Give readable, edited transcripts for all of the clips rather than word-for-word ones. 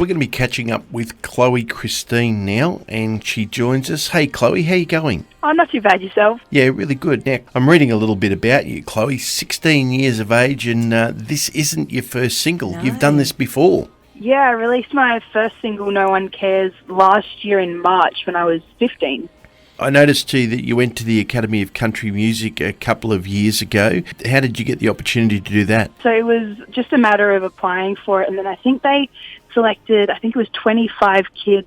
we're going to be catching up with Chloe Christine now, and she joins us. Hey, Chloe, how you going? I'm not too bad, yourself. Yeah, really good. Now, I'm reading a little bit about you, Chloe. 16 years of age, and this isn't your first single. No. You've done this before. Yeah, I released my first single, No One Cares, last year in March when I was 15. I noticed too that you went to the Academy of Country Music a couple of years ago. How did you get the opportunity to do that? So it was just a matter of applying for it, and then I think they selected, I think it was 25 kids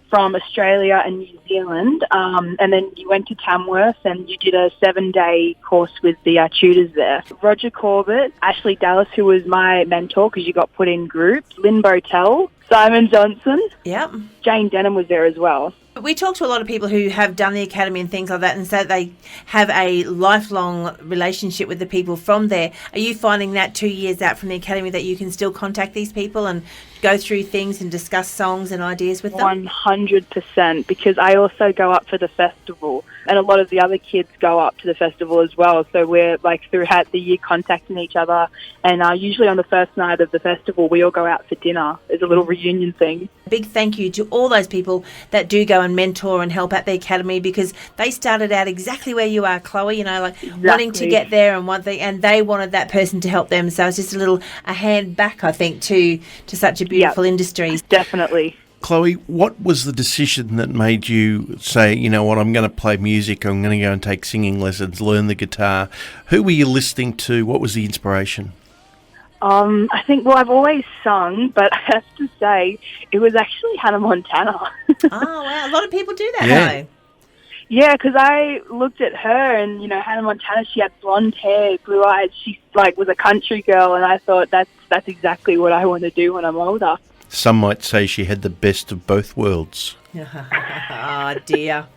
from Australia and New Zealand, and then you went to Tamworth and you did a 7-day course with the tutors there. Roger Corbett, Ashley Dallas, who was my mentor because you got put in groups, Lynn Botel, Simon Johnson, Yep. Jane Denham was there as well. We talk to a lot of people who have done the academy and things like that, and so they have a lifelong relationship with the people from there. Are you finding that 2 years out from the academy that you can still contact these people and go through things and discuss songs and ideas with them? 100%, because I also go up for the festival, and a lot of the other kids go up to the festival as well. So we're like throughout the year contacting each other, and usually on the first night of the festival we all go out for dinner. It's a little reunion thing. A big thank you to all those people that do go and mentor and help out the academy, because they started out exactly where you are, Chloe, you know, like wanting to get there and they wanted that person to help them. So it's just a hand back, I think, to such a beautiful industry. Definitely. Chloe, what was the decision that made you say, you know what, I'm going to play music, I'm going to go and take singing lessons, learn the guitar? Who were you listening to? What was the inspiration? I think, well, I've always sung, but I have to say it was actually Hannah Montana. Oh, wow. A lot of people do that, though. Yeah, because I looked at her and, you know, Hannah Montana, she had blonde hair, blue eyes. She, was a country girl, and I thought that's exactly what I want to do when I'm older. Some might say she had the best of both worlds. Oh, dear.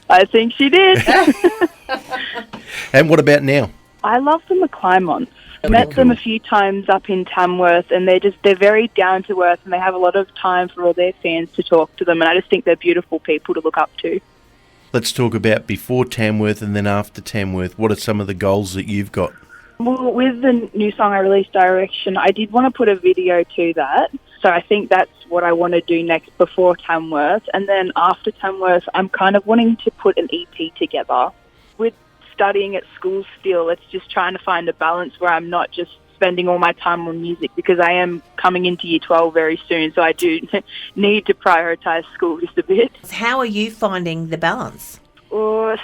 I think she did. And what about now? I love the McClymonts. I met them a few times up in Tamworth, and they're very down to earth, and they have a lot of time for all their fans to talk to them, and I just think they're beautiful people to look up to. Let's talk about before Tamworth and then after Tamworth. What are some of the goals that you've got? Well, with the new song I released, Direction, I did want to put a video to that, so I think that's what I want to do next before Tamworth, and then after Tamworth, I'm kind of wanting to put an EP together. With studying at school still, it's just trying to find a balance where I'm not just spending all my time on music, because I am coming into year 12 very soon, so I do need to prioritise school just a bit. How are you finding the balance?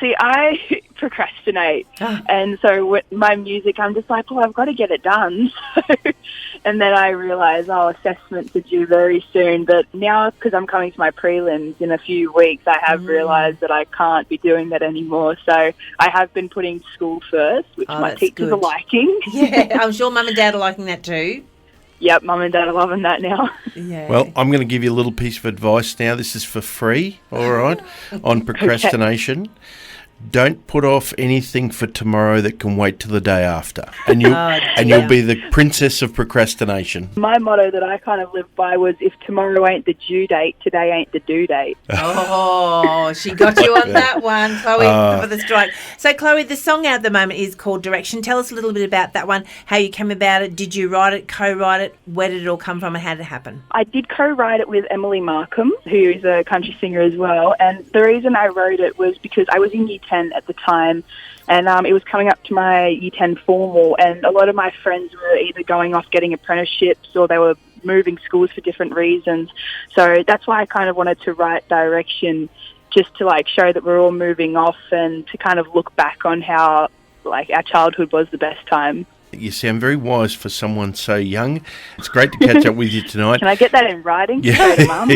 See, I procrastinate, and so with my music, I'm just like, I've got to get it done. And then I realise, assessments are due very soon, but now, because I'm coming to my prelims in a few weeks, I have realised that I can't be doing that anymore, so I have been putting school first, which my teachers are liking. Yeah, I'm sure Mum and Dad are liking that too. Yep, Mum and Dad are loving that now. Yeah. Well, I'm going to give you a little piece of advice now. This is for free, all right, on procrastination. Okay. Don't put off anything for tomorrow that can wait till the day after. And you'll be the princess of procrastination. My motto that I kind of live by was, if tomorrow ain't the due date, today ain't the due date. Oh, she got you on that one, Chloe, for the strike. So, Chloe, the song out at the moment is called Direction. Tell us a little bit about that one, how you came about it. Did you write it, co-write it? Where did it all come from and how did it happen? I did co-write it with Emily Markham, who is a country singer as well. And the reason I wrote it was because I was in year 10 at the time, and it was coming up to my year 10 formal, and a lot of my friends were either going off getting apprenticeships or they were moving schools for different reasons. So that's why I kind of wanted to write Direction, just to show that we're all moving off and to kind of look back on how our childhood was the best time. You sound very wise for someone so young. It's great to catch up with you tonight. Can I get that in writing? Yeah. Mum?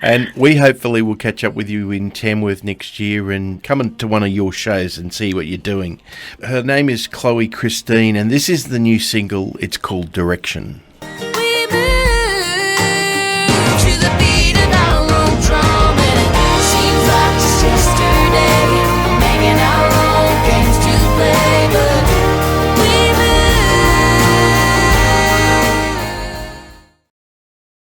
And we hopefully will catch up with you in Tamworth next year and come to one of your shows and see what you're doing. Her name is Chloe Christine, and this is the new single. It's called Direction. We move to the beat